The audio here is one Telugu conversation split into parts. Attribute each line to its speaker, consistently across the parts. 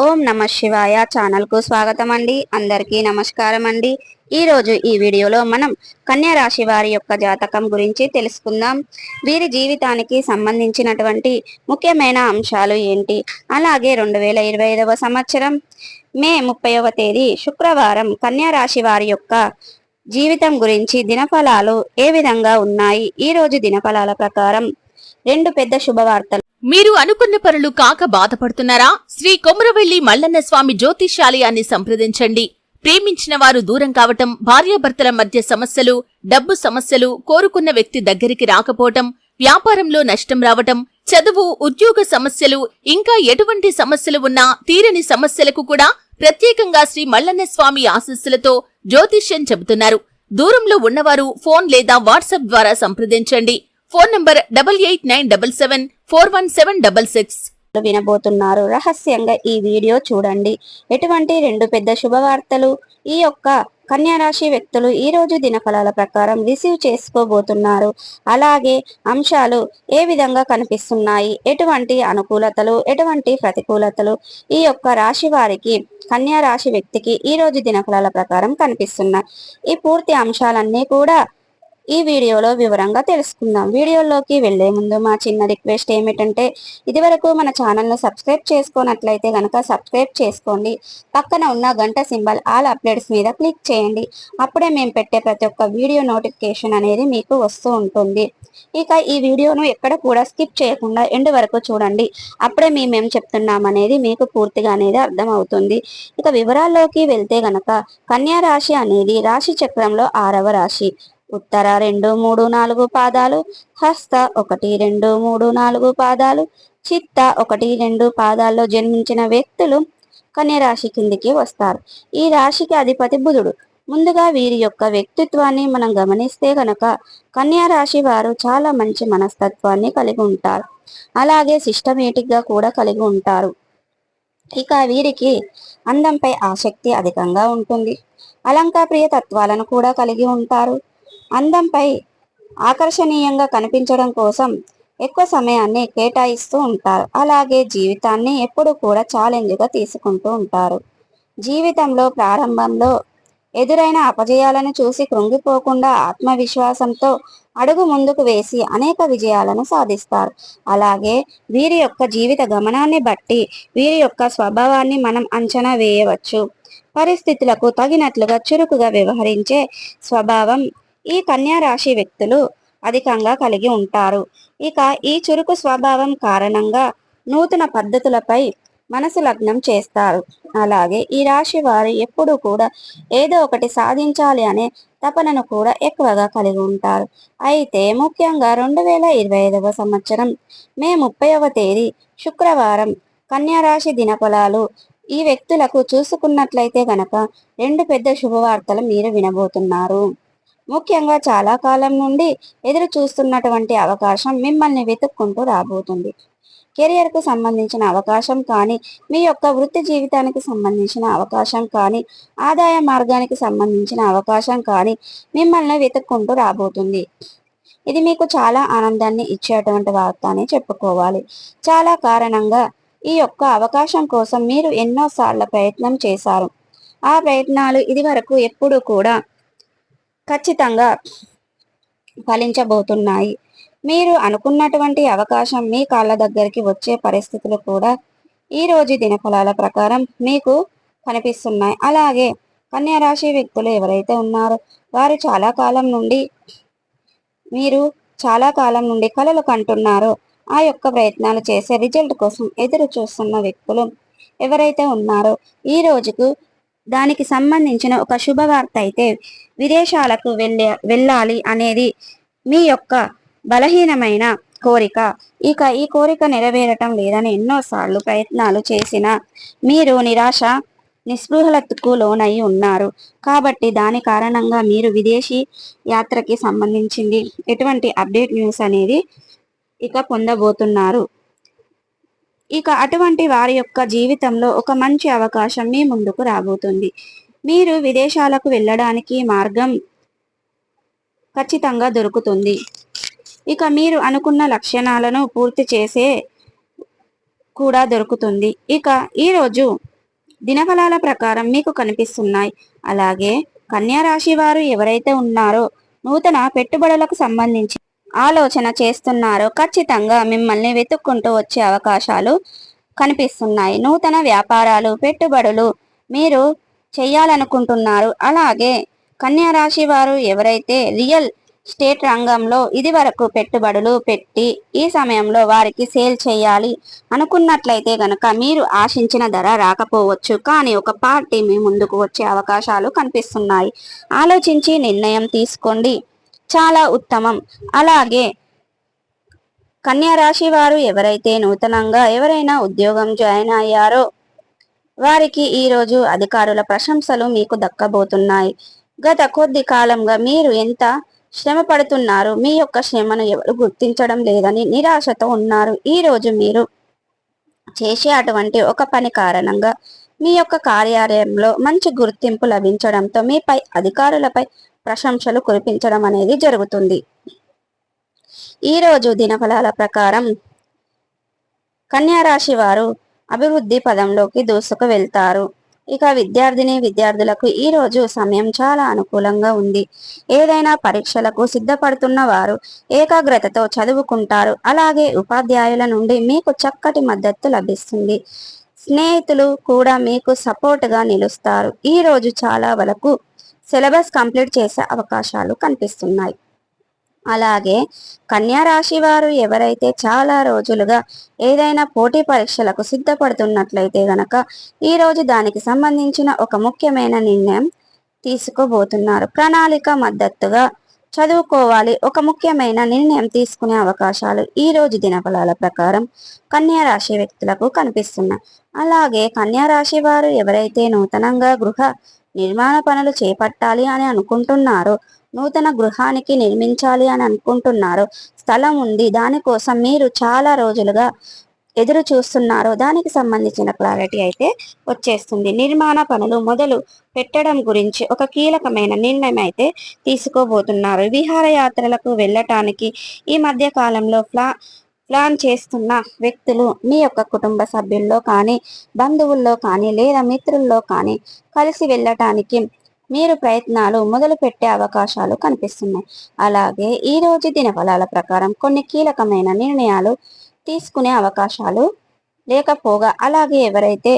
Speaker 1: ఓం నమ శివాయ ఛానల్ కు స్వాగతం అండి. అందరికీ నమస్కారం అండి. ఈ రోజు ఈ వీడియోలో మనం కన్యా రాశి వారి యొక్క జాతకం గురించి తెలుసుకుందాం. వీరి జీవితానికి సంబంధించినటువంటి ముఖ్యమైన అంశాలు ఏంటి, అలాగే 2025వ సంవత్సరం మే 30వ తేదీ శుక్రవారం కన్యా రాశి వారి యొక్క జీవితం గురించి దినఫలాలు ఏ విధంగా ఉన్నాయి. ఈ రోజు దినఫలాల ప్రకారం రెండు పెద్ద శుభవార్తలు.
Speaker 2: మీరు అనుకున్న పనులు కాక బాధపడుతున్నారా? శ్రీ కొమురవెల్లి మల్లన్న స్వామి జ్యోతిష్యాలయాన్ని సంప్రదించండి. ప్రేమించిన వారు దూరం కావటం, భార్యాభర్తల మధ్య సమస్యలు, డబ్బు సమస్యలు, కోరుకున్న వ్యక్తి దగ్గరికి రాకపోవటం, వ్యాపారంలో నష్టం రావటం, చదువు, ఉద్యోగ సమస్యలు, ఇంకా ఎటువంటి సమస్యలు ఉన్నా తీరని సమస్యలకు కూడా ప్రత్యేకంగా శ్రీ మల్లన్న స్వామి ఆశీస్సులతో జ్యోతిష్యం చెబుతున్నారు. దూరంలో ఉన్నవారు ఫోన్ లేదా వాట్సాప్ ద్వారా సంప్రదించండి. Phone number 8897741766.
Speaker 1: వినబోతున్నారు. రహస్యంగా ఈ వీడియో చూడండి. ఎటువంటి రెండు పెద్ద శుభవార్తలు ఈ యొక్క కన్యా రాశి వ్యక్తులు ఈ రోజు దినఫలాల ప్రకారం రిసీవ్ చేసుకోబోతున్నారు, అలాగే అంశాలు ఏ విధంగా కనిపిస్తున్నాయి, ఎటువంటి అనుకూలతలు, ఎటువంటి ప్రతికూలతలు ఈ యొక్క రాశి వారికి, కన్యా రాశి వ్యక్తికి ఈ రోజు దినఫలాల ప్రకారం కనిపిస్తున్నాయి. ఈ పూర్తి అంశాలన్నీ కూడా ఈ వీడియోలో వివరంగా తెలుసుకుందాం. వీడియోలోకి వెళ్లే ముందు మా చిన్న రిక్వెస్ట్ ఏమిటంటే, ఇదివరకు మన ఛానల్ను సబ్స్క్రైబ్ చేసుకోనట్లయితే గనక సబ్స్క్రైబ్ చేసుకోండి. పక్కన ఉన్న గంట సింబల్ ఆల్ అప్డేట్స్ మీద క్లిక్ చేయండి. అప్పుడే మేము పెట్టే ప్రతి ఒక్క వీడియో నోటిఫికేషన్ అనేది మీకు వస్తూ ఉంటుంది. ఇక ఈ వీడియోను ఎక్కడ కూడా స్కిప్ చేయకుండా ఎండ్ వరకు చూడండి. అప్పుడే మేము చెప్తున్నాం అనేది మీకు పూర్తిగా అనేది అర్థం అవుతుంది. ఇక వివరాల్లోకి వెళ్తే గనక కన్యా రాశి అనేది రాశి చక్రంలో 6వ రాశి. ఉత్తర 2, 3, 4 పాదాలు, హస్త 1, 2, 3, 4 పాదాలు, చిత్త 1, 2 పాదాల్లో జన్మించిన వ్యక్తులు కన్యా రాశి కిందికి వస్తారు. ఈ రాశికి అధిపతి బుధుడు. ముందుగా వీరి యొక్క వ్యక్తిత్వాన్ని మనం గమనిస్తే గనక కన్యా రాశి వారు చాలా మంచి మనస్తత్వాన్ని కలిగి ఉంటారు, అలాగే సిస్టమేటిక్ గా కూడా కలిగి ఉంటారు. ఇక వీరికి అందంపై ఆసక్తి అధికంగా ఉంటుంది. అలంకారప్రియ తత్వాలను కూడా కలిగి ఉంటారు. అందంపై ఆకర్షణీయంగా కనిపించడం కోసం ఎక్కువ సమయాన్ని కేటాయిస్తూ ఉంటారు. అలాగే జీవితాన్ని ఎప్పుడు కూడా ఛాలెంజ్గా తీసుకుంటూ ఉంటారు. జీవితంలో ప్రారంభంలో ఎదురైన అపజయాలను చూసి కృంగిపోకుండా ఆత్మవిశ్వాసంతో అడుగు ముందుకు వేసి అనేక విజయాలను సాధిస్తారు. అలాగే వీరి యొక్క జీవిత గమనాన్ని బట్టి వీరి యొక్క స్వభావాన్ని మనం అంచనా వేయవచ్చు. పరిస్థితులకు తగినట్లుగా చురుకుగా వ్యవహరించే స్వభావం ఈ కన్యా రాశి వ్యక్తులు అధికంగా కలిగి ఉంటారు. ఇక ఈ చురుకు స్వభావం కారణంగా నూతన పద్ధతులపై మనసు లగ్నం చేస్తారు. అలాగే ఈ రాశి వారు ఎప్పుడూ కూడా ఏదో ఒకటి సాధించాలి అనే తపనను కూడా ఎక్కువగా కలిగి ఉంటారు. అయితే ముఖ్యంగా 2025వ సంవత్సరం మే 30వ తేదీ శుక్రవారం కన్యా రాశి దినఫలాలు ఈ వ్యక్తులకు చూసుకున్నట్లయితే గనక రెండు పెద్ద శుభవార్తలు మీరు వినబోతున్నారు. ముఖ్యంగా చాలా కాలం నుండి ఎదురు చూస్తున్నటువంటి అవకాశం మిమ్మల్ని వెతుక్కుంటూ రాబోతుంది. కెరియర్కు సంబంధించిన అవకాశం కానీ, మీ యొక్క వృత్తి జీవితానికి సంబంధించిన అవకాశం కానీ, ఆదాయ మార్గానికి సంబంధించిన అవకాశం కానీ మిమ్మల్ని వెతుక్కుంటూ రాబోతుంది. ఇది మీకు చాలా ఆనందాన్ని ఇచ్చేటువంటి వార్త అని చెప్పుకోవాలి. చాలా కారణంగా ఈ యొక్క అవకాశం కోసం మీరు ఎన్నోసార్లు ప్రయత్నం చేశారు. ఆ ప్రయత్నాలు ఇది వరకు ఎప్పుడు కూడా ఖచ్చితంగా ఫలించబోతున్నాయి. మీరు అనుకున్నటువంటి అవకాశం మీ కాళ్ళ దగ్గరికి వచ్చే పరిస్థితులు కూడా ఈ రోజు దినఫలాల ప్రకారం మీకు కనిపిస్తున్నాయి. అలాగే కన్యా రాశి వ్యక్తులు ఎవరైతే ఉన్నారో వారు చాలా కాలం నుండి కలలు కంటున్నారో ఆ యొక్క ప్రయత్నాలు చేసే రిజల్ట్ కోసం ఎదురు చూస్తున్న వ్యక్తులు ఎవరైతే ఉన్నారో ఈ రోజుకు దానికి సంబంధించిన ఒక శుభవార్త అయితే విదేశాలకు వెళ్ళాలి అనేది మీ యొక్క బలహీనమైన కోరిక. ఇక ఈ కోరిక నెరవేరటం లేదని ఎన్నోసార్లు ప్రయత్నాలు చేసినా మీరు నిరాశ నిస్పృహలకు లోనై ఉన్నారు. కాబట్టి దాని కారణంగా మీరు విదేశీ యాత్రకి సంబంధించింది ఎటువంటి అప్డేట్ న్యూస్ అనేది ఇక పొందబోతున్నారు. ఇక అటువంటి వారి యొక్క జీవితంలో ఒక మంచి అవకాశం మీ ముందుకు రాబోతుంది. మీరు విదేశాలకు వెళ్ళడానికి మార్గం ఖచ్చితంగా దొరుకుతుంది. ఇక మీరు అనుకున్న లక్ష్యాలను పూర్తి చేసే కూడా దొరుకుతుంది. ఇక ఈరోజు దినఫలాల ప్రకారం మీకు కనిపిస్తున్నాయి. అలాగే కన్యా రాశి వారు ఎవరైతే ఉన్నారో నూతన పెట్టుబడులకు సంబంధించి ఆలోచన చేస్తున్నారో ఖచ్చితంగా మిమ్మల్ని వెతుక్కుంటూ వచ్చే అవకాశాలు కనిపిస్తున్నాయి. నూతన వ్యాపారాలు, పెట్టుబడులు మీరు చేయాలనుకుంటున్నారు. అలాగే కన్యా రాశి వారు ఎవరైతే రియల్ స్టేట్ రంగంలో ఇది వరకు పెట్టుబడులు పెట్టి ఈ సమయంలో వారికి సేల్ చేయాలి అనుకున్నట్లయితే గనక మీరు ఆశించిన ధర రాకపోవచ్చు, కానీ ఒక పార్టీ మీ ముందుకు వచ్చే అవకాశాలు కనిపిస్తున్నాయి. ఆలోచించి నిర్ణయం తీసుకోండి, చాలా ఉత్తమం. అలాగే కన్యా రాశి వారు ఎవరైతే నూతనంగా ఎవరైనా ఉద్యోగం జాయిన్ అయ్యారో వారికి ఈరోజు అధికారుల ప్రశంసలు మీకు దక్కబోతున్నాయి. గత కొద్ది కాలంగా మీరు ఎంత శ్రమ పడుతున్నారు, మీ యొక్క శ్రమను ఎవరు గుర్తించడం లేదని నిరాశతో ఉన్నారు. ఈ రోజు మీరు చేసే అటువంటి ఒక పని కారణంగా మీ యొక్క కార్యాలయంలో మంచి గుర్తింపు లభించడంతో మీపై అధికారులపై ప్రశంసలు కురిపించడం అనేది జరుగుతుంది. ఈ రోజు దినఫలాల ప్రకారం కన్యా రాశి వారు అభివృద్ధి పదంలోకి దూసుకు వెళ్తారు. ఇక విద్యార్థులకు ఈ రోజు సమయం చాలా అనుకూలంగా ఉంది. ఏదైనా పరీక్షలకు సిద్ధపడుతున్న వారు ఏకాగ్రతతో చదువుకుంటారు. అలాగే ఉపాధ్యాయుల నుండి మీకు చక్కటి మద్దతు లభిస్తుంది. స్నేహితులు కూడా మీకు సపోర్ట్గా నిలుస్తారు. ఈ రోజు చాలా వరకు సిలబస్ కంప్లీట్ చేసే అవకాశాలు కనిపిస్తున్నాయి. అలాగే కన్యా రాశి వారు ఎవరైతే చాలా రోజులుగా ఏదైనా పోటీ పరీక్షలకు సిద్ధపడుతున్నట్లయితే గనక ఈ రోజు దానికి సంబంధించిన ఒక ముఖ్యమైన నిర్ణయం తీసుకోబోతున్నారు. ప్రణాళిక మద్దతుగా చదువుకోవాలి, ఒక ముఖ్యమైన నిర్ణయం తీసుకునే అవకాశాలు ఈ రోజు దినఫలాల ప్రకారం కన్యా రాశి వ్యక్తులకు కనిపిస్తున్నాయి. అలాగే కన్యా రాశి వారు ఎవరైతే నూతనంగా గృహ నిర్మాణ పనులు చేపట్టాలి అని అనుకుంటున్నారో, నూతన గృహానికి నిర్మించాలి అని అనుకుంటున్నారో, స్థలం ఉంది, దానికోసం మీరు చాలా రోజులుగా ఎదురు చూస్తున్నారో దానికి సంబంధించిన క్లారిటీ అయితే వచ్చేస్తుంది. నిర్మాణ పనులు మొదలు పెట్టడం గురించి ఒక కీలకమైన నిర్ణయం అయితే తీసుకోబోతున్నారు. విహారయాత్రలకు వెళ్ళటానికి ఈ మధ్య కాలంలో ప్లాన్ చేస్తున్న వ్యక్తులు మీ యొక్క కుటుంబ సభ్యుల్లో కానీ, బంధువుల్లో కానీ, లేదా మిత్రుల్లో కానీ కలిసి వెళ్ళటానికి మీరు ప్రయత్నాలు మొదలు పెట్టే అవకాశాలు కనిపిస్తున్నాయి. అలాగే ఈ రోజు దినఫలాల ప్రకారం కొన్ని కీలకమైన నిర్ణయాలు తీసుకునే అవకాశాలు లేకపోగా, అలాగే ఎవరైతే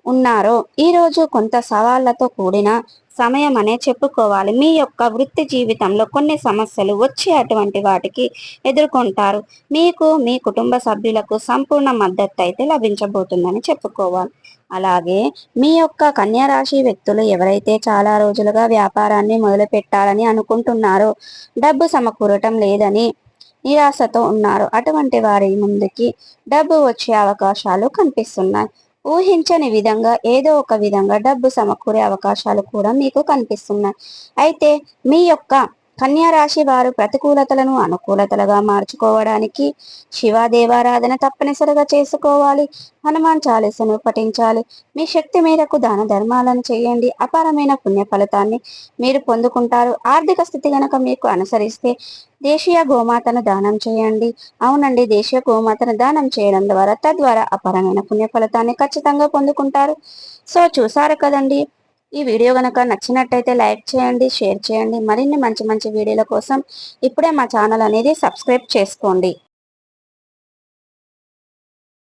Speaker 1: ఉన్నారో ఈరోజు కొంత సవాళ్లతో కూడిన సమయం అనే చెప్పుకోవాలి. మీ యొక్క వృత్తి జీవితంలో కొన్ని సమస్యలు వచ్చి అటువంటి వాటికి ఎదుర్కొంటారు. మీకు మీ కుటుంబ సభ్యులకు సంపూర్ణ మద్దతు అయితే లభించబోతుందని చెప్పుకోవాలి. అలాగే మీ యొక్క కన్యా రాశి వ్యక్తులు ఎవరైతే చాలా రోజులుగా వ్యాపారాన్ని మొదలు పెట్టాలని అనుకుంటున్నారో, డబ్బు సమకూరటం లేదని నిరాశతో ఉన్నారు, అటువంటి వారి ముందుకి డబ్బు వచ్చే అవకాశాలు కనిపిస్తున్నాయి. ఊహించని విధంగా ఏదో ఒక విధంగా డబ్బు సమకూరే అవకాశాలు కూడా మీకు కనిపిస్తున్నాయి. అయితే మీ యొక్క కన్యా రాశి వారు ప్రతికూలతలను అనుకూలతలుగా మార్చుకోవడానికి శివాదేవారాధన తప్పనిసరిగా చేసుకోవాలి. హనుమాన్ చాలీసను పఠించాలి. మీ శక్తి మేరకు దాన ధర్మాలను చేయండి. అపారమైన పుణ్య ఫలితాన్ని మీరు పొందుకుంటారు. ఆర్థిక స్థితి గనక మీకు అనుసరిస్తే దేశీయ గోమాతను దానం చేయండి. అవునండి, దేశీయ గోమాతను దానం చేయడం ద్వారా తద్వారా అపారమైన పుణ్య ఫలితాన్ని ఖచ్చితంగా పొందుకుంటారు. సో చూసారు కదండి, ఈ వీడియో కనుక నచ్చినట్టయితే లైక్ చేయండి, షేర్ చేయండి. మరిన్ని మంచి మంచి వీడియోల కోసం ఇప్పుడే మా ఛానల్ అనేది సబ్స్క్రైబ్ చేసుకోండి.